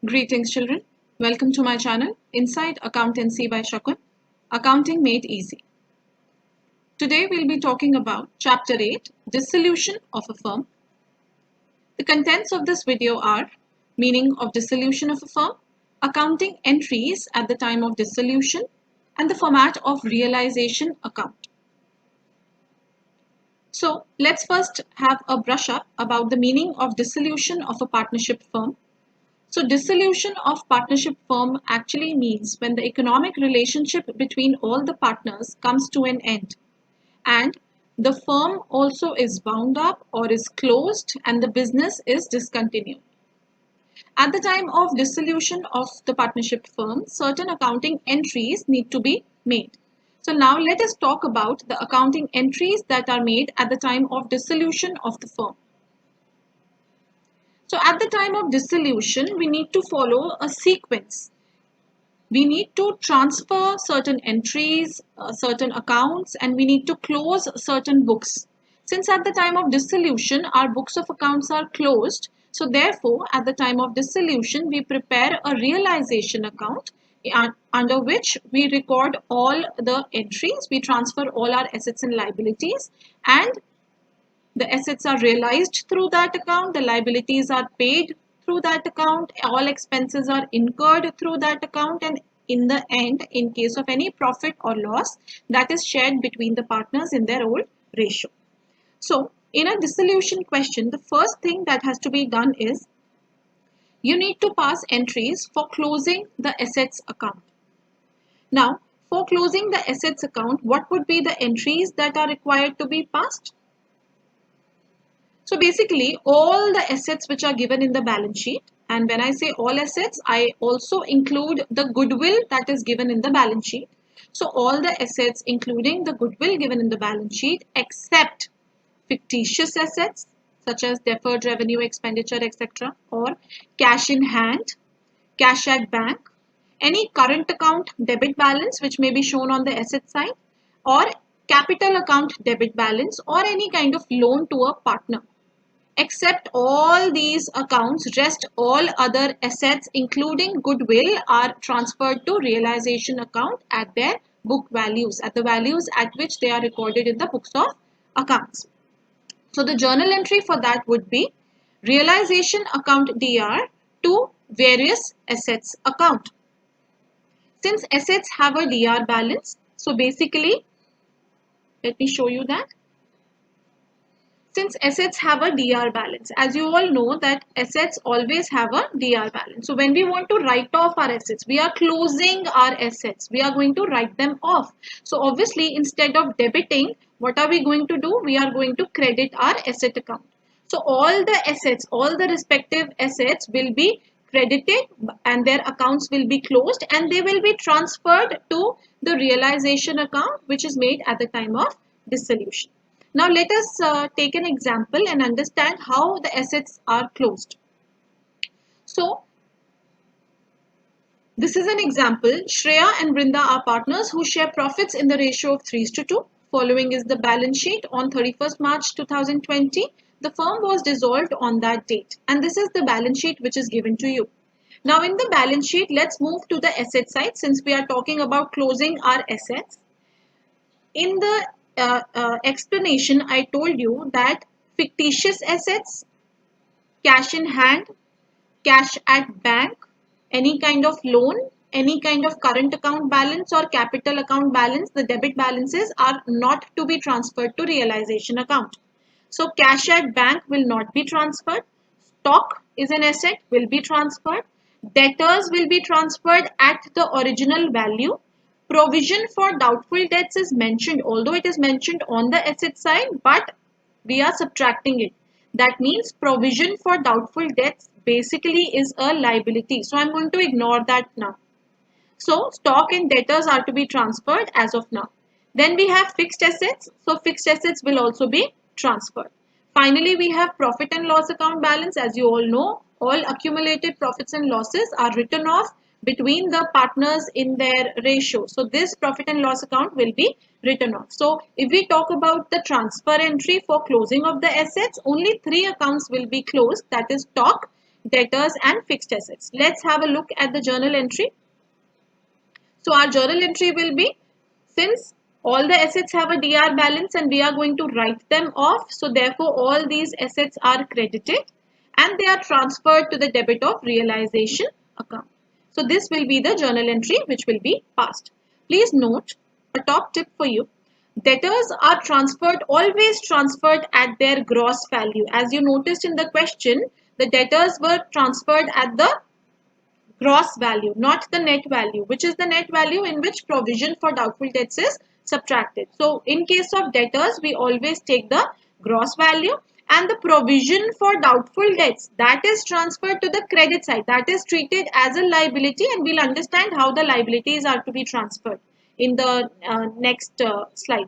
Greetings, children. Welcome to my channel, Inside Accountancy by Shakun, Accounting Made Easy. Today we'll be talking about Chapter 8, Dissolution of a Firm. The contents of this video are meaning of dissolution of a firm, accounting entries at the time of dissolution, and the format of realization account. So let's first have a brush up about the meaning of dissolution of a partnership firm. So dissolution of partnership firm actually means when the economic relationship between all the partners comes to an end and the firm also is wound up or is closed and the business is discontinued. At the time of dissolution of the partnership firm, certain accounting entries need to be made. So now let us talk about the accounting entries that are made at the time of dissolution of the firm. So at the time of dissolution, we need to follow a sequence. We need to transfer certain entries, certain accounts, and we need to close certain books. Since at the time of dissolution, our books of accounts are closed, so therefore, at the time of dissolution, we prepare a realization account under which we record all the entries, we transfer all our assets and liabilities, and the assets are realized through that account, the liabilities are paid through that account, all expenses are incurred through that account, and in the end, in case of any profit or loss, that is shared between the partners in their old ratio. So, in a dissolution question, the first thing that has to be done is you need to pass entries for closing the assets account. Now, for closing the assets account, what would be the entries that are required to be passed? So basically all the assets which are given in the balance sheet, and when I say all assets, I also include the goodwill that is given in the balance sheet. So all the assets including the goodwill given in the balance sheet except fictitious assets such as deferred revenue, expenditure, etc. or cash in hand, cash at bank, any current account debit balance which may be shown on the asset side, or capital account debit balance, or any kind of loan to a partner. Except all these accounts, rest all other assets including goodwill are transferred to realization account at their book values, at the values at which they are recorded in the books of accounts. So the journal entry for that would be realization account DR to various assets account. Since assets have a DR balance, so basically, let me show you that. Since assets have a DR balance, as you all know that assets always have a DR balance. So when we want to write off our assets, we are closing our assets. We are going to write them off. So obviously instead of debiting, what are we going to do? We are going to credit our asset account. So all the assets, all the respective assets will be credited and their accounts will be closed and they will be transferred to the realization account which is made at the time of dissolution. Now let us take an example and understand how the assets are closed. So this is an example. Shreya and Brinda are partners who share profits in the ratio of 3:2. Following is the balance sheet on 31st March 2020. The firm was dissolved on that date and this is the balance sheet which is given to you. Now in the balance sheet, let's move to the asset side since we are talking about closing our assets. In the explanation, I told you that fictitious assets, cash in hand, cash at bank, any kind of loan, any kind of current account balance or capital account balance, the debit balances are not to be transferred to realization account. So cash at bank will not be transferred. Stock is an asset, will be transferred. Debtors will be transferred at the original value. Provision for doubtful debts is mentioned, although it is mentioned on the asset side, but we are subtracting it. That means provision for doubtful debts basically is a liability. So I'm going to ignore that now. So stock and debtors are to be transferred as of now. Then we have fixed assets. So fixed assets will also be transferred. Finally, we have profit and loss account balance. As you all know, all accumulated profits and losses are written off between the partners in their ratio. So this profit and loss account will be written off. So if we talk about the transfer entry for closing of the assets, only three accounts will be closed. That is stock, debtors and fixed assets. Let's have a look at the journal entry. So our journal entry will be, since all the assets have a DR balance and we are going to write them off, so therefore all these assets are credited and they are transferred to the debit of realization account. So this will be the journal entry which will be passed. Please note a top tip for you. Debtors are transferred, always transferred at their gross value. As you noticed in the question, the debtors were transferred at the gross value, not the net value, which is the net value in which provision for doubtful debts is subtracted. So in case of debtors, we always take the gross value, and the provision for doubtful debts, that is transferred to the credit side, that is treated as a liability, and we'll understand how the liabilities are to be transferred in the next slide.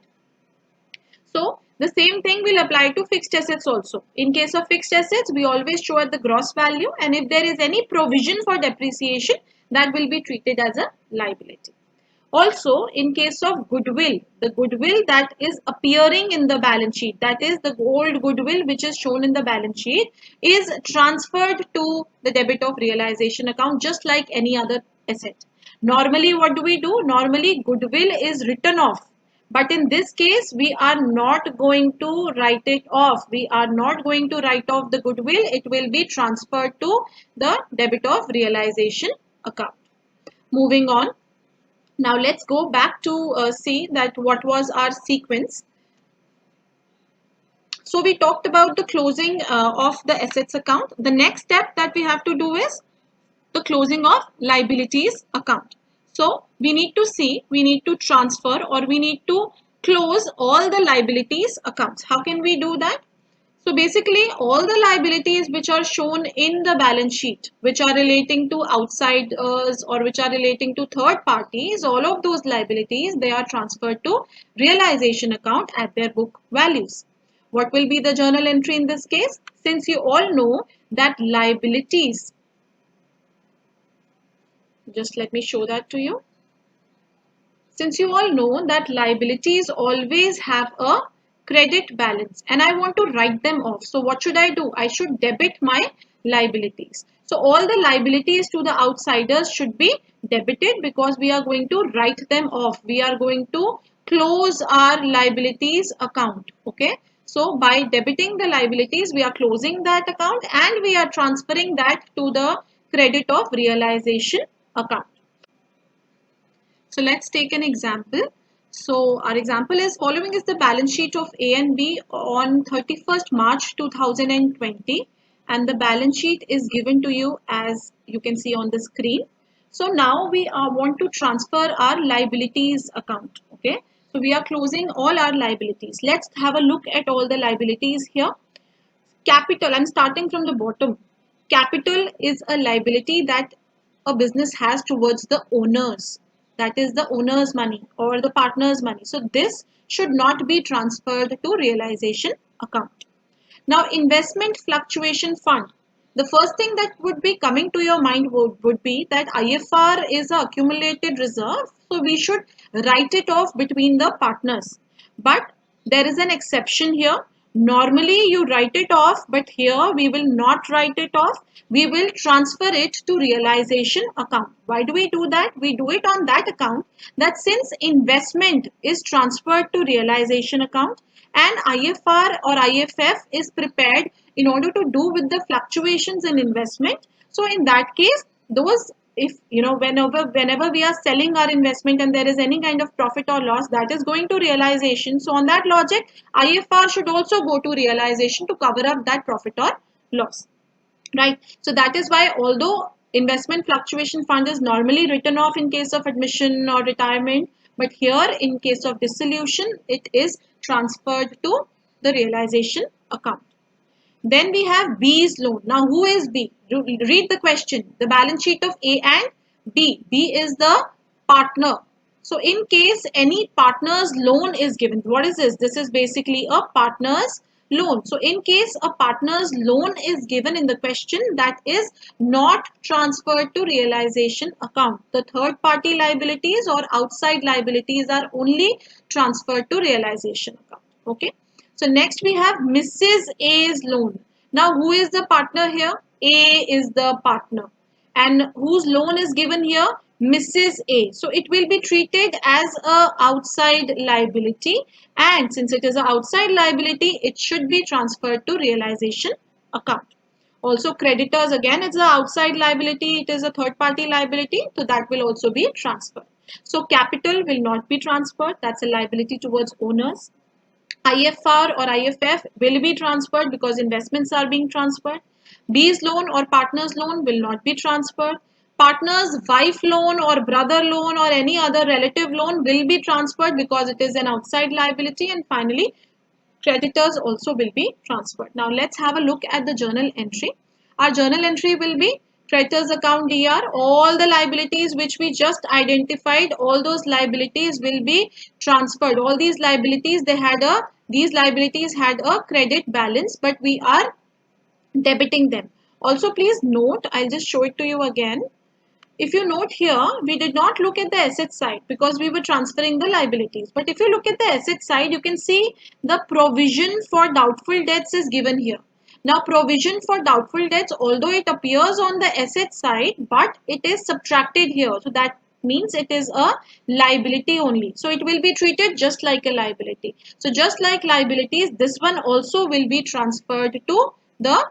So the same thing will apply to fixed assets also. In case of fixed assets, we always show at the gross value, and if there is any provision for depreciation, that will be treated as a liability. Also, in case of goodwill, the goodwill that is appearing in the balance sheet, that is the old goodwill which is shown in the balance sheet, is transferred to the debit of realization account just like any other asset. Normally, what do we do? Normally, goodwill is written off. But in this case, we are not going to write it off. We are not going to write off the goodwill. It will be transferred to the debit of realization account. Moving on. Now let's go back to see that what was our sequence. So we talked about the closing of the assets account. The next step that we have to do is the closing of liabilities account. So we need to see, we need to transfer, or we need to close all the liabilities accounts. How can we do that? So basically all the liabilities which are shown in the balance sheet, which are relating to outsiders or which are relating to third parties, all of those liabilities, they are transferred to realization account at their book values. What will be the journal entry in this case? Since you all know that liabilities, just let me show that to you. Since you all know that liabilities always have a credit balance and I want to write them off. So what should I do? I should debit my liabilities. So all the liabilities to the outsiders should be debited because we are going to write them off. We are going to close our liabilities account. Okay. So by debiting the liabilities, we are closing that account and we are transferring that to the credit of realization account. So let's take an example. So our example is, following is the balance sheet of A and B on 31st March 2020, and the balance sheet is given to you as you can see on the screen. So now we want to transfer our liabilities account. Okay. So we are closing all our liabilities. Let's have a look at all the liabilities here. Capital, I'm starting from the bottom. Capital is a liability that a business has towards the owners. That is the owner's money or the partner's money. So this should not be transferred to realization account. Now, investment fluctuation fund. The first thing that would be coming to your mind would be that IFR is a accumulated reserve. So we should write it off between the partners. But there is an exception here. Normally you write it off, but here we will not write it off. We will transfer it to realization account. Why do we do that? We do it on that account that since investment is transferred to realization account and IFR or IFF is prepared in order to do with the fluctuations in investment. So in that case, those, if you know, whenever we are selling our investment and there is any kind of profit or loss, that is going to realization. So on that logic, IFR should also go to realization to cover up that profit or loss, right? So that is why, although investment fluctuation fund is normally written off in case of admission or retirement, but here in case of dissolution, it is transferred to the realization account. Then we have B's loan. Now, who is B? Read the question. The balance sheet of A and B. B is the partner. So, in case any partner's loan is given, what is this? This is basically a partner's loan. So, in case a partner's loan is given in the question, that is not transferred to realization account. The third party liabilities or outside liabilities are only transferred to realization account. Okay. So next we have Mrs. A's loan. Now, who is the partner here? A is the partner. And whose loan is given here? Mrs. A. So it will be treated as a outside liability. And since it is an outside liability, it should be transferred to realization account. Also, creditors, again, it's an outside liability. It is a third party liability. So that will also be transferred. So capital will not be transferred. That's a liability towards owners. IFR or IFF will be transferred because investments are being transferred. B's loan or partner's loan will not be transferred. Partner's wife loan or brother loan or any other relative loan will be transferred because it is an outside liability. And finally, creditors also will be transferred. Now let's have a look at the journal entry. Our journal entry will be creditors account DR. All the liabilities which we just identified, all those liabilities will be transferred. All these liabilities, these liabilities had a credit balance, but we are debiting them. Also, please note, I'll just show it to you again. If you note here, we did not look at the asset side because we were transferring the liabilities. But if you look at the asset side, you can see the provision for doubtful debts is given here. Now, provision for doubtful debts, although it appears on the asset side, but it is subtracted here. So that means it is a liability only. So it will be treated just like a liability. So just like liabilities, this one also will be transferred to the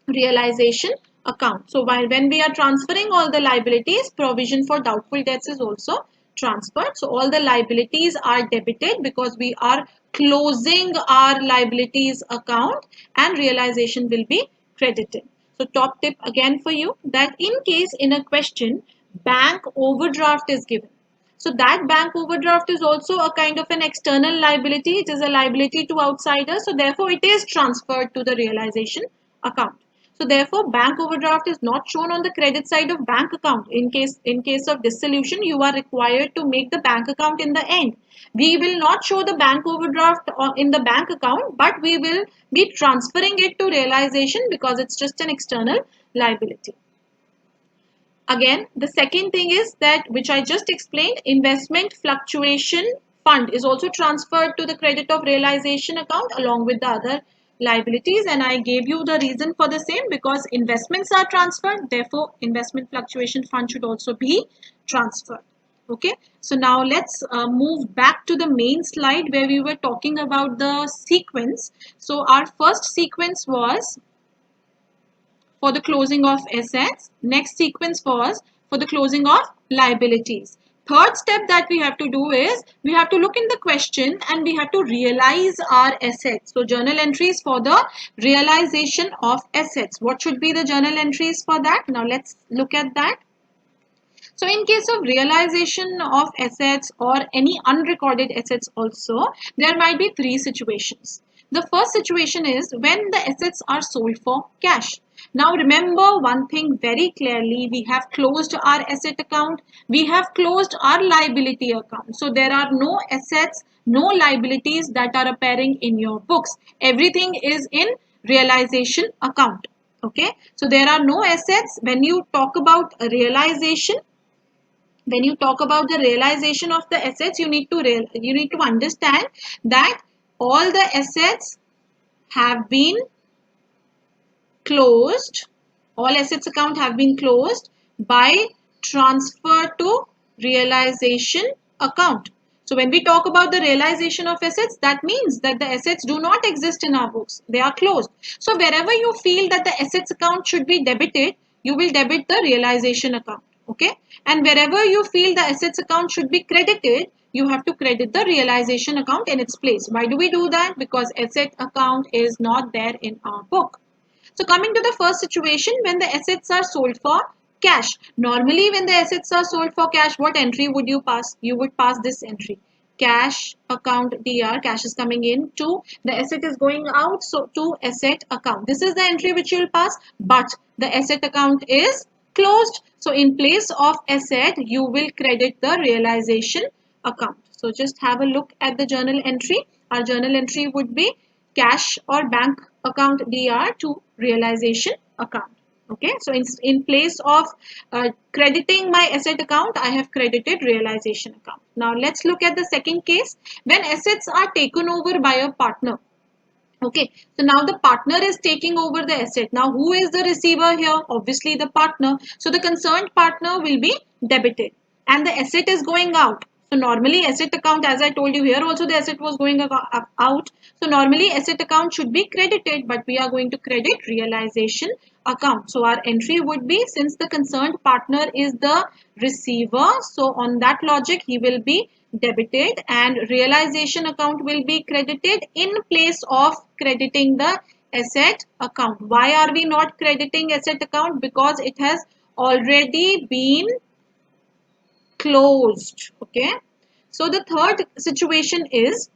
realization account. So when we are transferring all the liabilities, provision for doubtful debts is also transferred. So all the liabilities are debited because we are closing our liabilities account, and realization will be credited. So top tip again for you, that in case in a question bank overdraft is given, so that bank overdraft is also a kind of an external liability. It is a liability to outsiders. So therefore, it is transferred to the realization account. So therefore, bank overdraft is not shown on the credit side of bank account. In case of dissolution, you are required to make the bank account in the end. We will not show the bank overdraft in the bank account, but we will be transferring it to realization because it's just an external liability. Again, the second thing is that, which I just explained, investment fluctuation fund is also transferred to the credit of realization account along with the other liabilities, and I gave you the reason for the same, because investments are transferred, therefore investment fluctuation fund should also be transferred. Okay, so now let's move back to the main slide where we were talking about the sequence. So our first sequence was for the closing of assets. Next sequence was for the closing of liabilities. Third step that we have to do is we have to look in the question and we have to realize our assets. So journal entries for the realization of assets. What should be the journal entries for that? Now let's look at that. So in case of realization of assets or any unrecorded assets also, there might be three situations. The first situation is when the assets are sold for cash. Now remember one thing very clearly, we have closed our asset account, we have closed our liability account. So there are no assets, no liabilities that are appearing in your books. Everything is in realization account. Okay, so there are no assets. When you talk about realization, when you talk about the realization of the assets, you need to understand that all the assets have been closed, all assets account have been closed by transfer to realization account. So when we talk about the realization of assets, that means that the assets do not exist in our books. They are closed. So wherever you feel that the assets account should be debited, you will debit the realization account. Okay. And wherever you feel the assets account should be credited, you have to credit the realization account in its place. Why do we do that? Because asset account is not there in our book. So coming to the first situation, when the assets are sold for cash. Normally when the assets are sold for cash, what entry would you pass? You would pass this entry. Cash account DR, cash is coming in, to the asset is going out, so to asset account. This is the entry which you will pass, but the asset account is closed. So in place of asset, you will credit the realization account. So just have a look at the journal entry. Our journal entry would be cash or bank account DR to realization account. Okay, so in place of crediting my asset account, I have credited realization account. Now let's look at the second case, when assets are taken over by a partner. Okay, so now the partner is taking over the asset. Now who is the receiver here? Obviously the partner. So the concerned partner will be debited and the asset is going out. So normally asset account, as I told you, here also the asset was going out. So normally asset account should be credited, but we are going to credit realization account. So our entry would be, since the concerned partner is the receiver, so on that logic he will be debited and realization account will be credited in place of crediting the asset account. Why are we not crediting asset account? Because it has already been closed. Okay, so the third situation is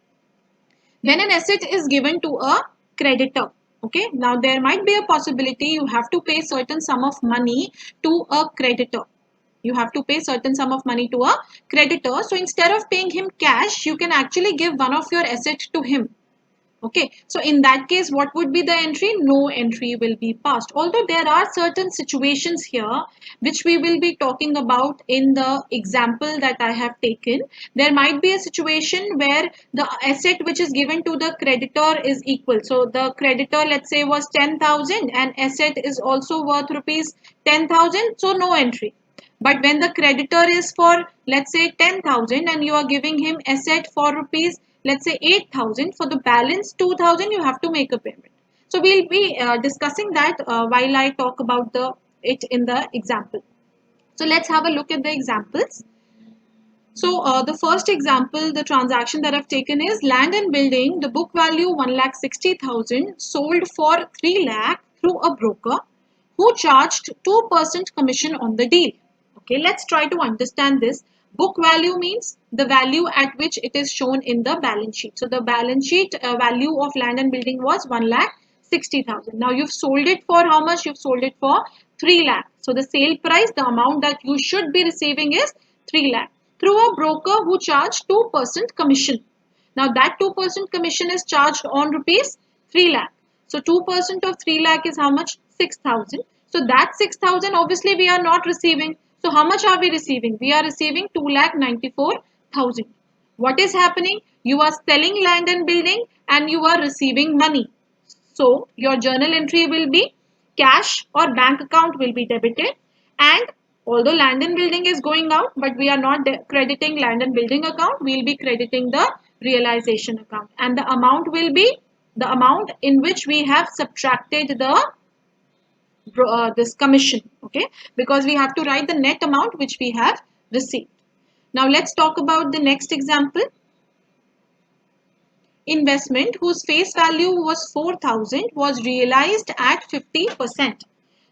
when an asset is given to a creditor. Okay, now there might be a possibility you have to pay certain sum of money to a creditor. You have to pay certain sum of money to a creditor. So instead of paying him cash, you can actually give one of your assets to him. Okay, so in that case, what would be the entry? No entry will be passed. Although there are certain situations here which we will be talking about in the example that I have taken. There might be a situation where the asset which is given to the creditor is equal. So the creditor, let's say, was 10,000 and asset is also worth rupees 10,000. So no entry. But when the creditor is for, let's say, 10,000 and you are giving him asset for rupees, let's say 8,000, for the balance 2,000 you have to make a payment. So we'll be discussing that while I talk about it in the example. So let's have a look at the examples. So the first example, the transaction that I've taken is land and building, the book value 1,60,000 sold for 3 lakh through a broker who charged 2% commission on the deal. Okay, let's try to understand this. Book value means the value at which it is shown in the balance sheet. So the balance sheet value of land and building was 1,60,000. Now you've sold it for how much? You've sold it for 3 lakh. So the sale price, the amount that you should be receiving is 3 lakh through a broker who charged 2% commission. Now that 2% commission is charged on rupees 3 lakh. So 2% of 3 lakh is how much? 6,000. So that 6,000 obviously we are not receiving. So how much are we receiving? We are receiving 2,94,000. What is happening? You are selling land and building and you are receiving money. So your journal entry will be cash or bank account will be debited, and although land and building is going out, but we are not crediting land and building account, we will be crediting the realization account, and the amount will be the amount in which we have subtracted the this commission. Okay, because we have to write the net amount which we have received. Now let's talk about the next example. Investment whose face value was 4,000 was realized at 50%.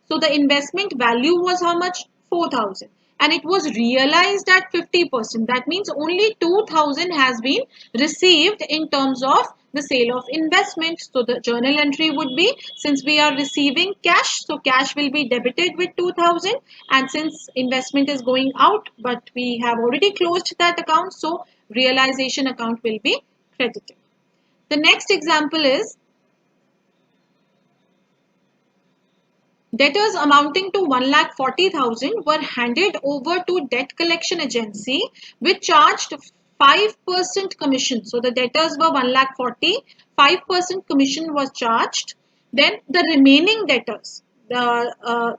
So the investment value was how much? 4,000. And it was realized at 50%. That means only 2,000 has been received in terms of the sale of investment. So the journal entry would be, since we are receiving cash, so cash will be debited with 2,000. And since investment is going out, but we have already closed that account, so realization account will be credited. The next example is debtors amounting to 1,40,000 were handed over to debt collection agency which charged 5% commission. So the debtors were 1,40,000, 5% commission was charged. Then the remaining debtors, the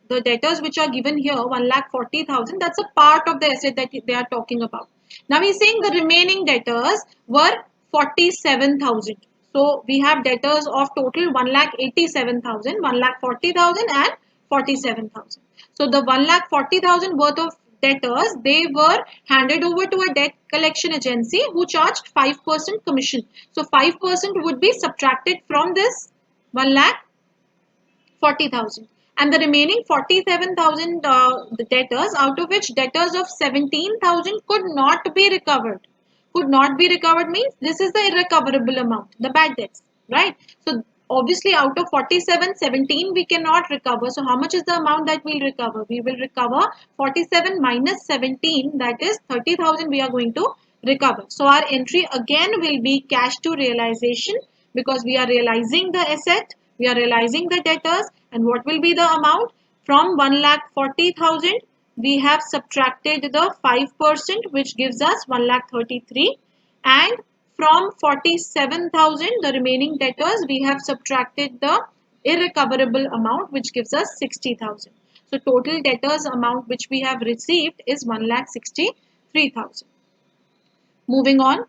debtors which are given here 1,40,000, that's a part of the asset that they are talking about. Now he's saying the remaining debtors were 47,000. So we have debtors of total 1,87,000, 1,40,000 and 47,000. So the 1,40,000 worth of debtors, they were handed over to a debt collection agency who charged 5% commission. So 5% would be subtracted from this 1,40,000. And the remaining 47,000 the debtors, out of which debtors of 17,000 could not be recovered. Could not be recovered means this is the irrecoverable amount, the bad debts, right? So obviously out of 47, 17 we cannot recover. So how much is the amount that we'll recover? We will recover 47 minus 17, that is 30,000 we are going to recover. So our entry again will be cash to realization because we are realizing the asset, we are realizing the debtors, and what will be the amount? From 1,40,000 we have subtracted the 5% which gives us 1,33,000 and From 47,000, the remaining debtors, we have subtracted the irrecoverable amount, which gives us 60,000. So total debtors amount which we have received is 1,63,000. Moving on,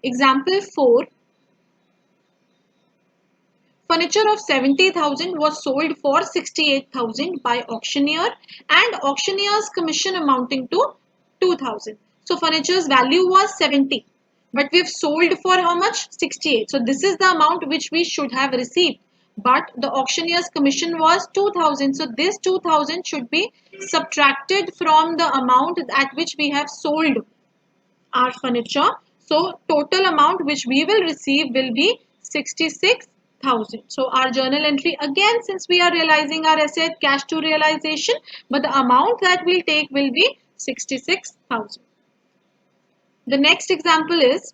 example 4. Furniture of 70,000 was sold for 68,000 by auctioneer, and auctioneer's commission amounting to 2,000. So furniture's value was 70, but we have sold for how much? 68. So this is the amount which we should have received, but the auctioneer's commission was 2,000. So this 2,000 should be subtracted from the amount at which we have sold our furniture. So total amount which we will receive will be 66,000. So our journal entry, again, since we are realizing our asset, cash to realization, but the amount that we'll take will be 66,000. The next example is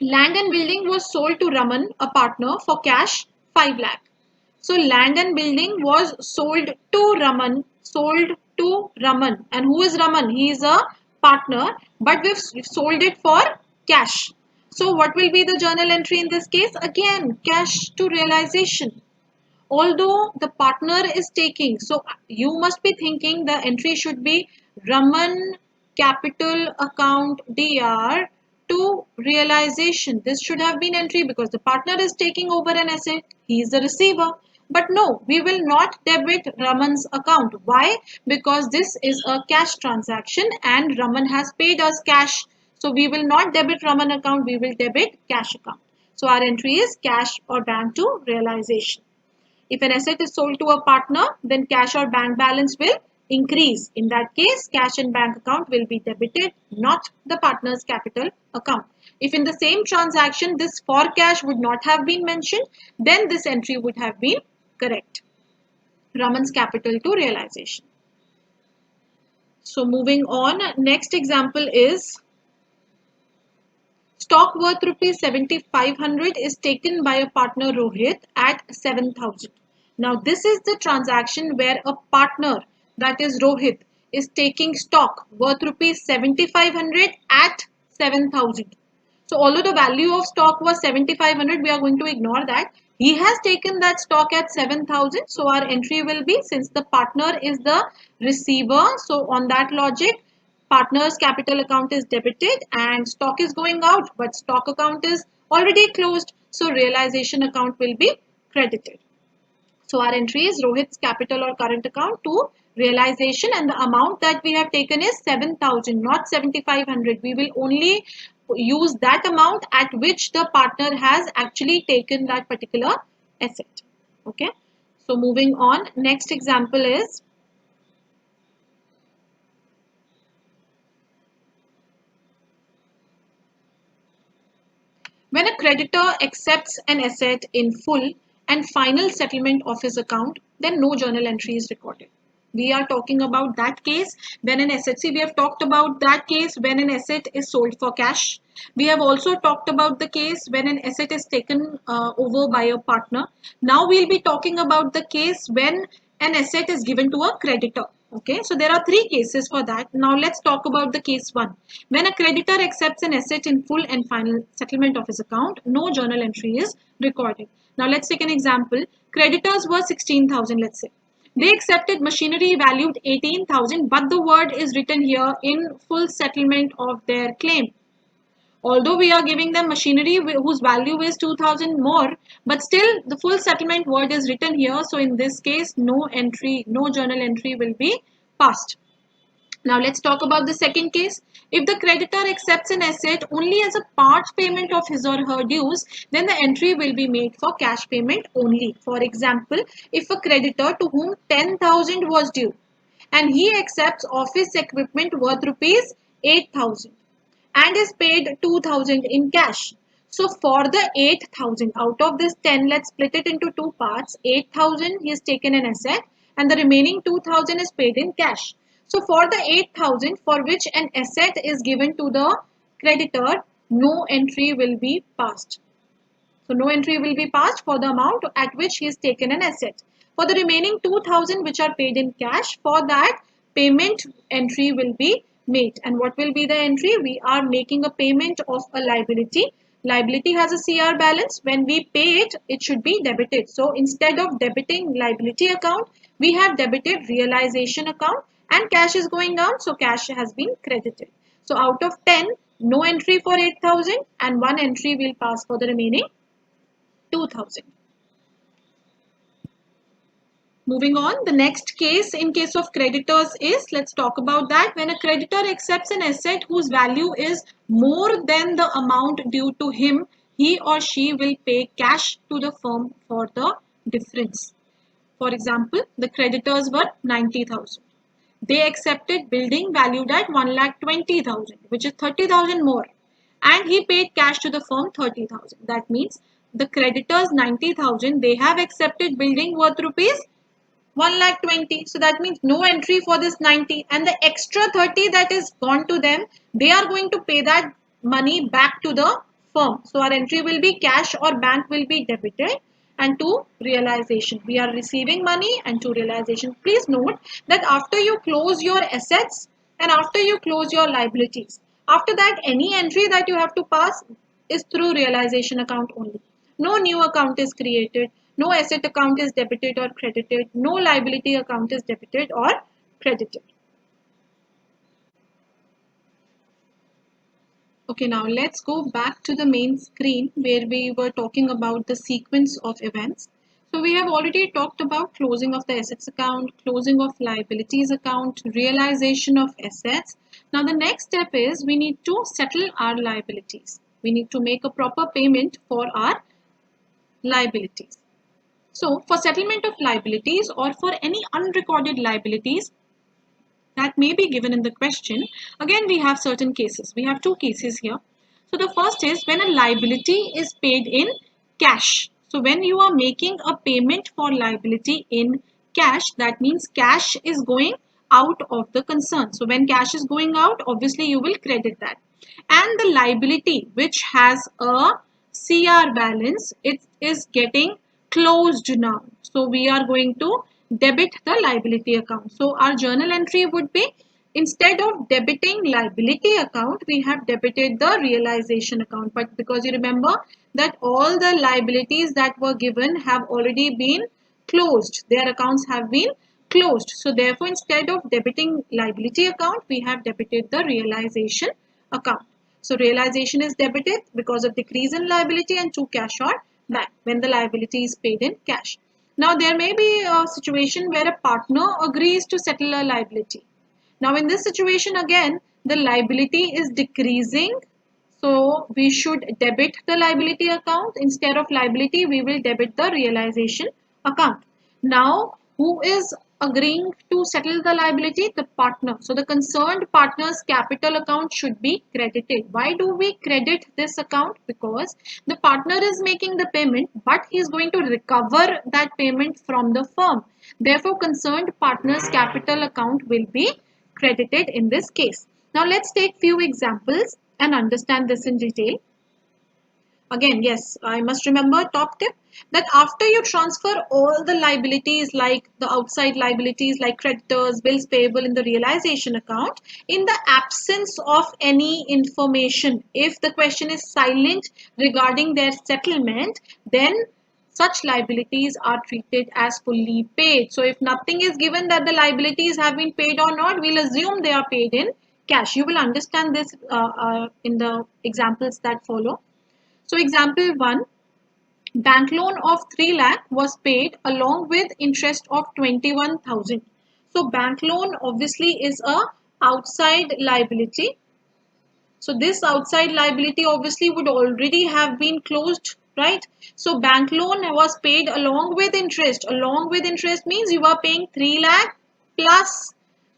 land and building was sold to Raman, a partner, for cash 5 lakh. So land and building was sold to Raman, and who is Raman? He is a partner, but we've sold it for cash. So what will be the journal entry in this case? Again, cash to realization. Although the partner is taking, so you must be thinking the entry should be Raman capital account DR to realization. This should have been entry because the partner is taking over an asset. He is the receiver. But no, we will not debit Raman's account. Why? Because this is a cash transaction and Raman has paid us cash. So we will not debit Raman account, we will debit cash account. So our entry is cash or bank to realization. If an asset is sold to a partner, then cash or bank balance will increase. In that case, cash and bank account will be debited, not the partner's capital account. If in the same transaction this for cash would not have been mentioned, then this entry would have been correct. Raman's capital to realization. So moving on, next example is stock worth rupees 7,500 is taken by a partner Rohit at 7,000. Now this is the transaction where a partner, that is Rohit, is taking stock worth rupees 7,500 at 7,000. So although the value of stock was 7,500, we are going to ignore that. He has taken that stock at 7,000. So our entry will be, since the partner is the receiver, so on that logic, partner's capital account is debited and stock is going out, but stock account is already closed. So realization account will be credited. So our entry is Rohit's capital or current account to realization, and the amount that we have taken is 7,000, not 7,500. We will only use that amount at which the partner has actually taken that particular asset. Okay. So moving on, next example is when a creditor accepts an asset in full and final settlement of his account, then no journal entry is recorded. We are talking about that case when an asset, see, we have talked about that case when an asset is sold for cash. We have also talked about the case when an asset is taken over by a partner. Now we'll be talking about the case when an asset is given to a creditor. Okay, so there are three cases for that. Now let's talk about the case one. When a creditor accepts an asset in full and final settlement of his account, no journal entry is recorded. Now let's take an example. Creditors were 16,000, let's say. They accepted machinery valued 18,000, but the word is written here in full settlement of their claim. Although we are giving them machinery whose value is 2,000 more, but still the full settlement word is written here. So in this case, no entry, no journal entry will be passed. Now let's talk about the second case. If the creditor accepts an asset only as a part payment of his or her dues, then the entry will be made for cash payment only. For example, if a creditor to whom 10,000 was due and he accepts office equipment worth rupees 8,000 and is paid 2,000 in cash. So for the 8,000, out of this 10, let's split it into two parts. 8,000 he has taken an asset and the remaining 2,000 is paid in cash. So for the 8,000 for which an asset is given to the creditor, no entry will be passed. So no entry will be passed for the amount at which he has taken an asset. For the remaining 2,000 which are paid in cash, for that payment entry will be made. And what will be the entry? We are making a payment of a liability. Liability has a CR balance. When we pay it, it should be debited. So instead of debiting liability account, we have debited realization account, and cash is going down. So cash has been credited. So out of 10, no entry for 8,000 and one entry will pass for the remaining 2,000. Moving on, the next case in case of creditors is, let's talk about that. When a creditor accepts an asset whose value is more than the amount due to him, he or she will pay cash to the firm for the difference. For example, the creditors were 90,000. They accepted building valued at 1,20,000, which is 30,000 more, and he paid cash to the firm 30,000. That means the creditors 90,000, they have accepted building worth rupees 1,20,000. So that means no entry for this 90, and the extra 30 that is gone to them, they are going to pay that money back to the firm. So our entry will be cash or bank will be debited, and to realization we are receiving money, and to realization. Please note that after you close your assets and after you close your liabilities, after that any entry that you have to pass is through realization account only. No new account is created, no asset account is debited or credited, no liability account is debited or credited. Okay, now let's go back to the main screen where we were talking about the sequence of events. So we have already talked about closing of the assets account, closing of liabilities account, realization of assets. Now the next step is we need to settle our liabilities. We need to make a proper payment for our liabilities. So for settlement of liabilities or for any unrecorded liabilities that may be given in the question, again we have certain cases. We have two cases here. So the first is when a liability is paid in cash. So when you are making a payment for liability in cash, that means cash is going out of the concern. So when cash is going out, obviously you will credit that. And the liability which has a CR balance, it is getting closed now. So we are going to debit the liability account. So our journal entry would be, instead of debiting liability account, we have debited the realization account. But because you remember that all the liabilities that were given have already been closed, their accounts have been closed. So therefore, instead of debiting liability account, we have debited the realization account. So realization is debited because of decrease in liability, and to cash or bank when the liability is paid in cash. Now there may be a situation where a partner agrees to settle a liability. Now in this situation again, the liability is decreasing. So we should debit the liability account. Instead of liability, we will debit the realization account. Now who is agreeing to settle the liability? The partner. So the concerned partner's capital account should be credited. Why do we credit this account? Because the partner is making the payment, but he is going to recover that payment from the firm. Therefore, concerned partner's capital account will be credited in this case. Now let's take few examples and understand this in detail. Again, yes, I must remember top tip that after you transfer all the liabilities like the outside liabilities like creditors, bills payable in the realization account, in the absence of any information, if the question is silent regarding their settlement, then such liabilities are treated as fully paid. So if nothing is given that the liabilities have been paid or not, we'll assume they are paid in cash. You will understand this in the examples that follow. So example 1, bank loan of 3 lakh was paid along with interest of 21,000. So bank loan obviously is a outside liability. So this outside liability obviously would already have been closed, right? So bank loan was paid along with interest. Along with interest means you are paying 3 lakh plus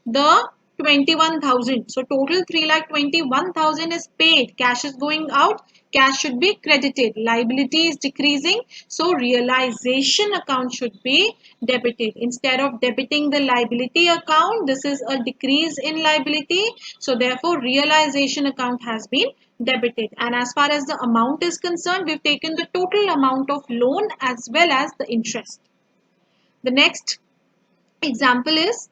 the 21,000. So total 3,21,000 is paid. Cash is going out. Cash should be credited. Liability is decreasing. So realization account should be debited. Instead of debiting the liability account, this is a decrease in liability. So therefore realization account has been debited. And as far as the amount is concerned, we've taken the total amount of loan as well as the interest. The next example is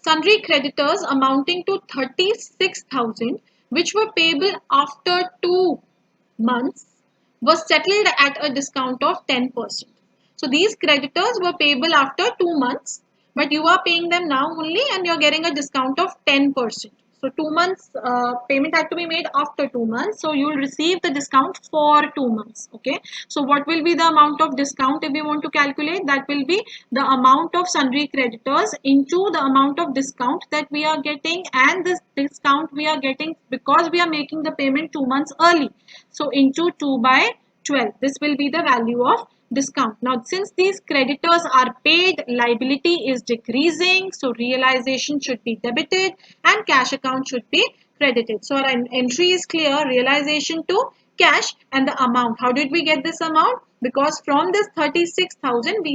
sundry creditors amounting to 36,000 which were payable after 2 months were settled at a discount of 10%. So these creditors were payable after 2 months, but you are paying them now only and you're getting a discount of 10%. So 2 months payment had to be made after 2 months. So you will receive the discount for 2 months. Okay. So what will be the amount of discount if we want to calculate? That will be the amount of sundry creditors into the amount of discount that we are getting, and this discount we are getting because we are making the payment 2 months early. So into 2 by 12. This will be the value of discount. Now, since these creditors are paid, liability is decreasing. So, realization should be debited and cash account should be credited. So, our entry is clear. Realization to cash and the amount. How did we get this amount? Because from this 36,000 we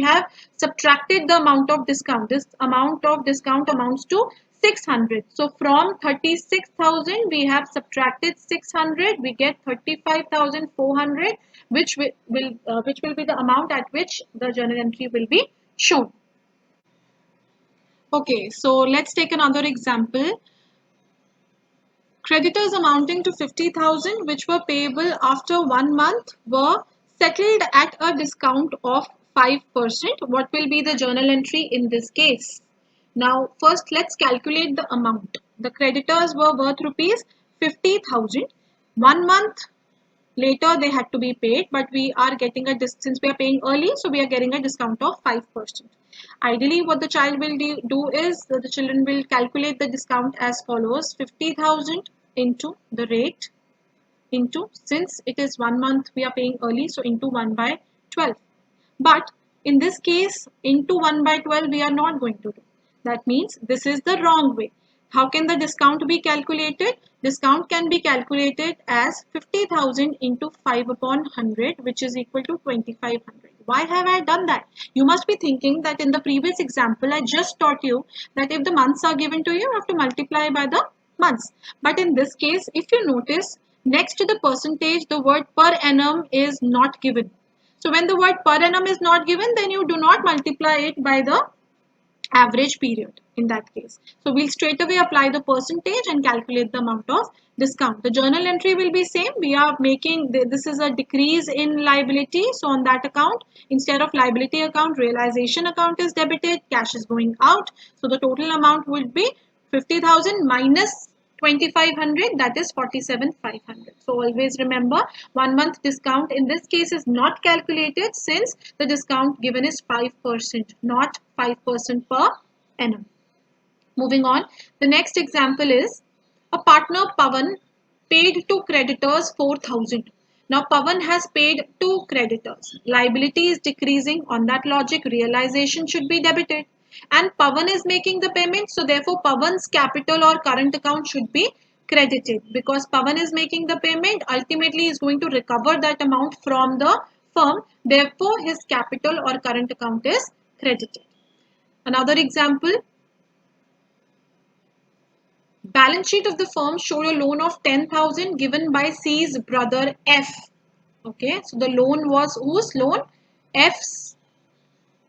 have subtracted the amount of discount. This amount of discount amounts to 600. So from 36,000 we have subtracted 600. We get 35,400, which will be the amount at which the journal entry will be shown. Okay, so let's take another example. Creditors amounting to 50,000 which were payable after 1 month were settled at a discount of 5%. What will be the journal entry in this case? Now, first let's calculate the amount. The creditors were worth rupees 50,000. 1 month later they had to be paid, but we are getting since we are paying early, so we are getting a discount of 5%. Ideally, what the child will do is the children will calculate the discount as follows: 50,000 into the rate into, since it is 1 month we are paying early, so into 1 by 12. But in this case, into 1 by 12 we are not going to do. That means this is the wrong way. How can the discount be calculated? Discount can be calculated as 50,000 into 5 upon 100, which is equal to 2,500. Why have I done that? You must be thinking that in the previous example, I just taught you that if the months are given to you, you have to multiply by the months. But in this case, if you notice, next to the percentage, the word per annum is not given. So when the word per annum is not given, then you do not multiply it by the average period in that case. So we'll straight away apply the percentage and calculate the amount of discount. The journal entry will be same. We are making, this is a decrease in liability. So on that account, instead of liability account, realization account is debited, cash is going out. So the total amount would be 50,000 minus 2,500, that is 47,500. So always remember, 1 month discount in this case is not calculated since the discount given is 5%, not 5% per annum. Moving on, the next example is a partner Pawan paid to creditors 4,000. Now Pawan has paid two creditors. Liability is decreasing. On that logic, realization should be debited. And Pawan is making the payment. So therefore, Pawan's capital or current account should be credited. Because Pawan is making the payment, ultimately is going to recover that amount from the firm. Therefore, his capital or current account is credited. Another example. Balance sheet of the firm showed a loan of 10,000 given by C's brother F. Okay, so the loan was whose loan? F's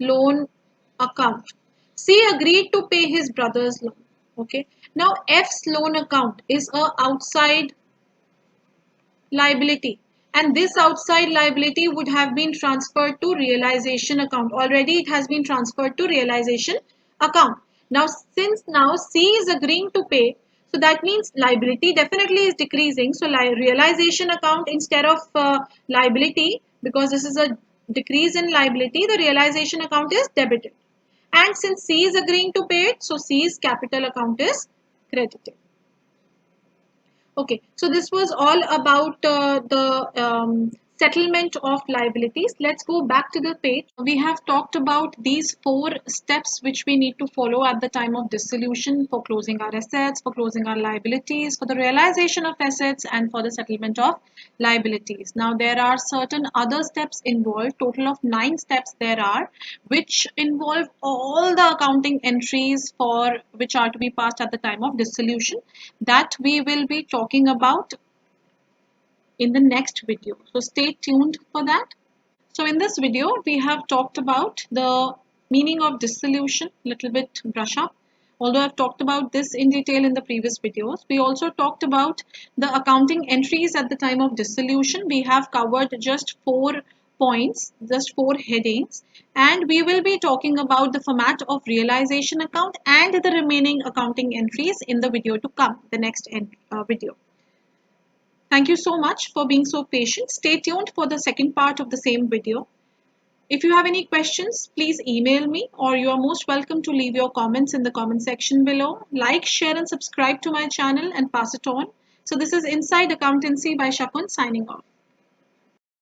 loan account. C agreed to pay his brother's loan. Okay, now F's loan account is a outside liability, and this outside liability would have been transferred to realization account. Already it has been transferred to realization account. Now since now C is agreeing to pay, so that means liability definitely is decreasing. So realization account instead of liability, because this is a decrease in liability, the realization account is debited. And since C is agreeing to pay it, so C's capital account is credited. Okay, so this was all about the settlement of liabilities. Let's go back to the page. We have talked about these 4 steps which we need to follow at the time of dissolution: for closing our assets, for closing our liabilities, for the realization of assets, and for the settlement of liabilities. Now there are certain other steps involved, total of 9 steps there are, which involve all the accounting entries for which are to be passed at the time of dissolution, that we will be talking about in the next video. So stay tuned for that. So in this video, we have talked about the meaning of dissolution, little bit brush up. Although I've talked about this in detail in the previous videos, we also talked about the accounting entries at the time of dissolution. We have covered just 4 points, just 4 headings, and we will be talking about the format of realization account and the remaining accounting entries in the video to come, the next video. Thank you so much for being so patient. Stay tuned for the second part of the same video. If you have any questions, please email me, or you are most welcome to leave your comments in the comment section below. Like, share and subscribe to my channel and pass it on. So this is Inside Accountancy by Shakun signing off.